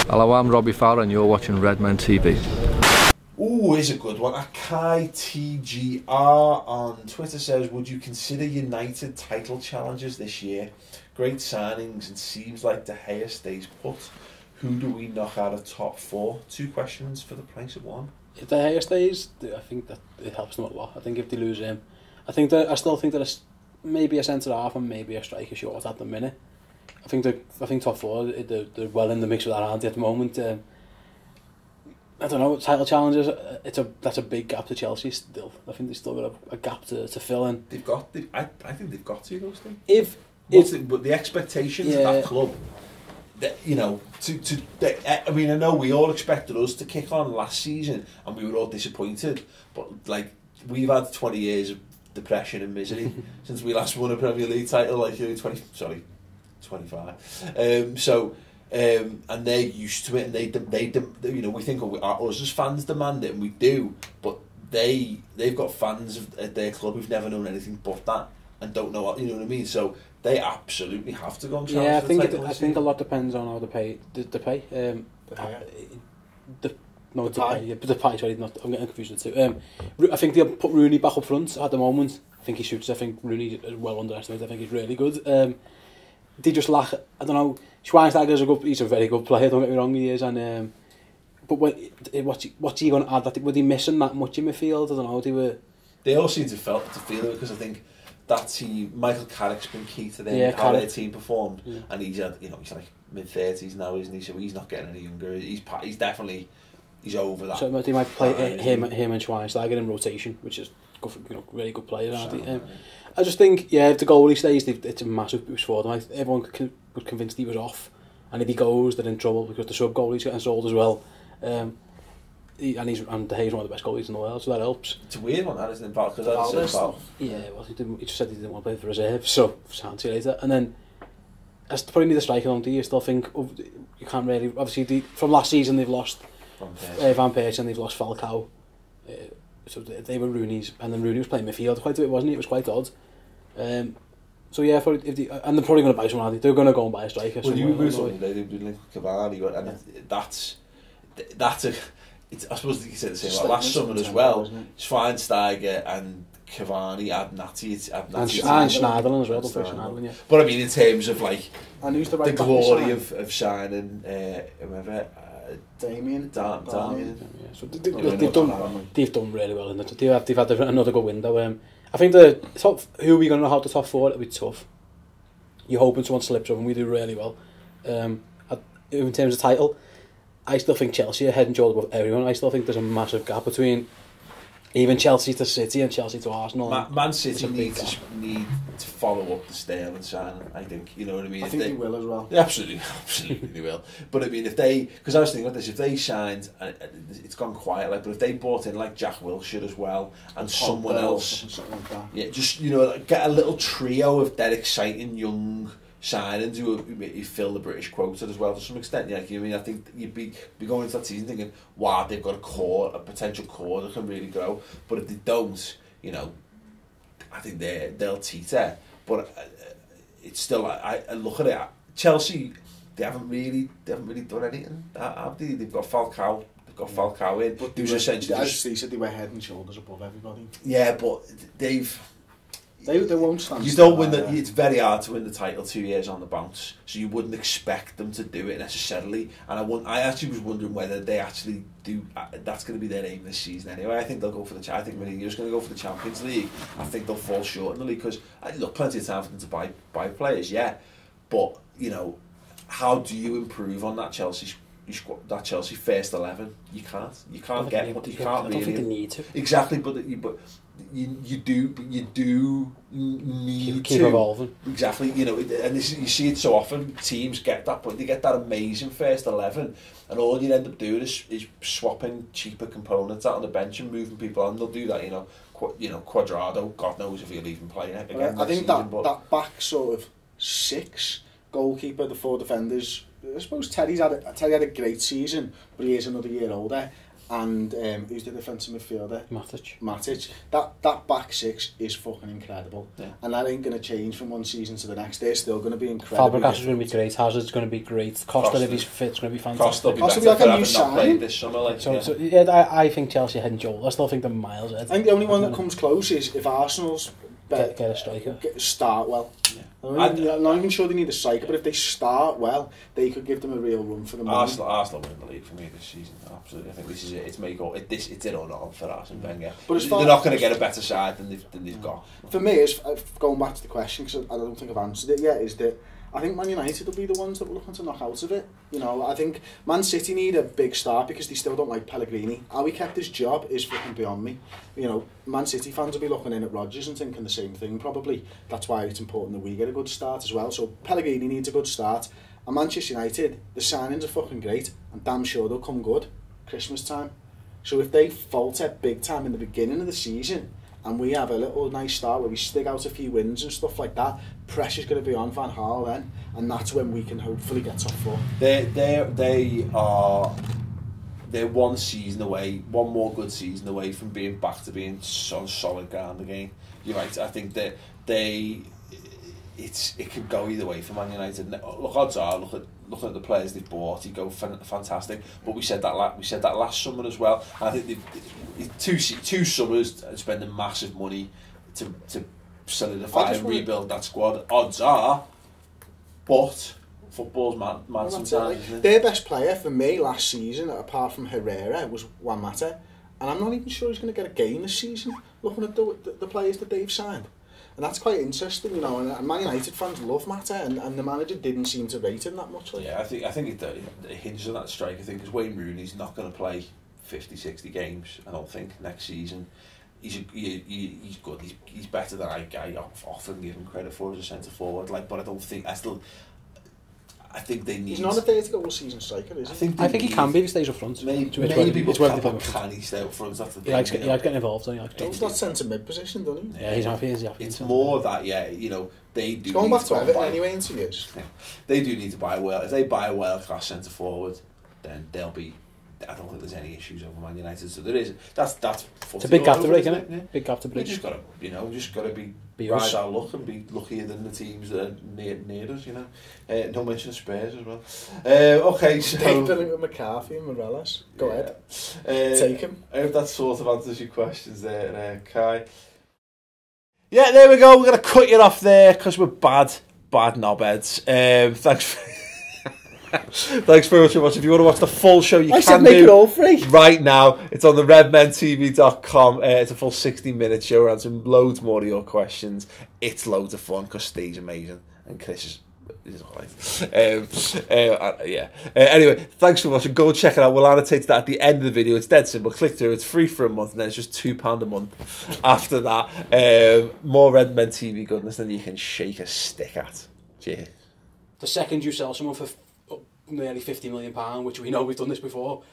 Hello, I'm Robbie Fowler and you're watching Redmen TV. Ooh, is a good one. Akai TGR on Twitter says, would you consider United title challenges this year? Great signings and seems like De Gea stays put. Who do we knock out of top four? 2 questions for the price of 1. If De Gea stays, I think that it helps them a lot. I think if they lose him, I still think that maybe a centre half and maybe a striker short at the minute. I think top 4 they're well in the mix with that, aren't they, at the moment. I don't know, title challenges, that's a big gap to Chelsea still. I think they've still got a gap to fill in. I think they've got to, those things. But the expectations of that club, you know, I mean, I know we all expected us to kick on last season and we were all disappointed, but like, we've had 20 years of depression and misery since we last won a Premier League title, like 25. And they're used to it, and they you know, we think us as fans demand it, and we do, but they've got fans at their club who've never known anything but that and don't know what, you know what I mean. So they absolutely have to go and challenge. Yeah, I think a lot depends on how they pay. The pay. Sorry, not. I'm getting confused with the two. I think they'll put Rooney back up front at the moment. I think he shoots. I think Rooney is well underestimated. I think he's really good. They just lack. I don't know. Schweinsteiger's he's a very good player. Don't get me wrong, he is. And but what's he going to add? Were they missing that much in midfield? I don't know. They all seem to feel it because I think that team, Michael Carrick's been key to them, how their team performed, and he's like mid-30s now, isn't he? So he's not getting any younger. He's definitely over that. So they might play him and Schweinsteiger in rotation, which is good, really good players, aren't they? I just think, if the goalie stays, it's a massive boost for them. Everyone was convinced he was off, and if he goes, they're in trouble because the sub goalie's getting sold as well. And De Gea's one of the best goalies in the world, so that helps. It's a weird one, that, isn't it? Because he just said he didn't want to play for reserve, so I'll see you later. And then, as probably need a striker, don't you? You still think you can't really. Obviously, from last season they've lost Van Persie and they've lost Falcao. So they were Rooney's, and then Rooney was playing midfield quite a bit, wasn't he? It was quite odd. So yeah, and they're probably going to buy someone, aren't they? They're going to go and buy a striker. Well, you agree something they've been linked with Cavani, and that's I suppose you said the same last summer as well. Schweinsteiger and Cavani, and Schneiderlin as well. But I mean, in terms of like the glory of signing whoever. Damien. So they've done really well in it. They've had another good window. I think the top, who are we going to know how the top 4? It'll be tough. You're hoping someone slips up, and we do really well. In terms of title, I still think Chelsea are head and shoulders above everyone. I still think there's a massive gap between even Chelsea to City and Chelsea to Arsenal. Man City need to follow up the Sterling signing, I think. You know what I mean? I think they will as well. Absolutely they will. But I mean, because I was thinking about this, if they signed, it's gone quiet, but if they bought in like Jack Wilshere as well, and someone else, like just get a little trio of dead exciting young signings who fill the British quota as well to some extent. I think you'd be going into that season thinking, wow, they've got a potential core that can really grow. But if they don't, I think they'll teeter. But it's still, I look at it. Chelsea, they haven't really done anything, have they? They've got Falcao. In. But they said they were head and shoulders above everybody. Yeah, but They won't stand. You don't win it's very hard to win the title 2 years on the bounce, so you wouldn't expect them to do it necessarily. And I actually was wondering whether they actually do. That's going to be their aim this season anyway. I think they'll go for I think Mourinho's going to go for the Champions League. I think they'll fall short in the league because look, plenty of time for them to buy players, but how do you improve on that Chelsea first 11? You can't get. You can't really. I don't think they need to. Exactly, but you do need keep to evolving. Exactly, and you see it so often. Teams get that, but they get that amazing first 11, and all you end up doing is swapping cheaper components out on the bench and moving people on. They'll do that, Quadrado. God knows if he'll even play again. I think that back sort of 6 goalkeeper, the 4 defenders. I suppose Terry had a great season, but he is another year older. and who's the defensive midfielder? Matic. That back six is fucking incredible. Yeah. And that ain't going to change from one season to the next. They're still going to be incredible. Fabregas is going to be great. Hazard's going to be great. Costa, if he's fit, is going to be fantastic. Costa will be better for having not played this summer. Like, so I think Chelsea head and shoulder. I still think they're miles ahead. I think the only one that comes close is if Arsenal's get a striker. Start well. Yeah. I'm not even sure they need a striker, but if they start well, they could give them a real run for the money. Arsenal win the league for me this season. Absolutely, I think this is it. It's it's in or not for Arsene Wenger. But they're not going to get a better side than they've got. For me, it's going back to the question because I don't think I've answered it yet. Is that I think Man United will be the ones that we're looking to knock out of it. You know, I think Man City need a big start because they still don't like Pellegrini. How he kept his job is fucking beyond me. You know, Man City fans will be looking in at Rodgers and thinking the same thing probably. That's why it's important that we get a good start as well. So Pellegrini needs a good start. And Manchester United, the signings are fucking great and damn sure they'll come good Christmas time. So if they falter big time in the beginning of the season and we have a little nice start where we stick out a few wins and stuff like that, pressure's going to be on Van Gaal then, and that's when we can hopefully get top four. They're one season away, one more good season away from being back to being on solid ground again. You're right. I think that it could go either way for Man United. Look, odds are, looking at the players they've bought, he'd go fantastic. But we said that last summer as well. And I think two summers spending massive money to solidify and rebuild that squad. Odds are, but football's mad sometimes. Isn't it? Their best player for me last season, apart from Herrera, was Juan Mata, and I'm not even sure he's going to get a game this season. Looking at the players that they've signed. And that's quite interesting, you know. And Man United fans love Mata, and the manager didn't seem to rate him that much. Like. Yeah, I think it hinges on that strike. I think because Wayne Rooney's not going to play 50, 60 games. I don't think next season. He's good. He's better than I often give him credit for as a centre forward. Like, but I don't think I think they need. He's not a 30-goal season striker, is he? I think he can be if he stays up front. Maybe can he stay up front? That's the thing. He likes getting involved. He's not centre mid position, doesn't he? Yeah, he's happy. It's more that you know they do. He's going back to Everton anyway in 2 years. Yeah. They do need to buy if they buy a world-class centre forward, then they'll be. I don't think there's any issues over Man United. So there is. That's. It's a big gap to break, isn't it? Yeah. Big gap to break. We just gotta be ride our luck and be luckier than the teams that are near us. You know, no mention of Spurs as well. Okay, so Take Billy with McCarthy and Morelos. Go ahead. Take him. I hope that sort of answers your questions there, Kai. Yeah, there we go. We're gonna cut you off there because we're bad knobheads. Thanks. Thanks very much for watching. If you want to watch the full show, you can make it all free right now. It's on the redmentv.com. It's a full 60-minute show. We're answering loads more of your questions. It's loads of fun because Steve's amazing and Chris is alright. Anyway, thanks for watching. Go check it out. We'll annotate that at the end of the video. It's dead simple. Click through. It's free for a month, and then it's just £2 a month. After that, more Redmen TV goodness than you can shake a stick at. Cheers. The second you sell someone for nearly £50 million, which we know we've done this before,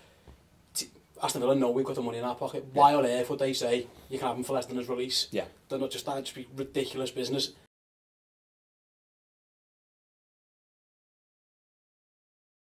Aston Villa know we've got the money in our pocket. Why on earth would they say you can have him for less than his release? Yeah. They're not just that, it'd just be ridiculous business.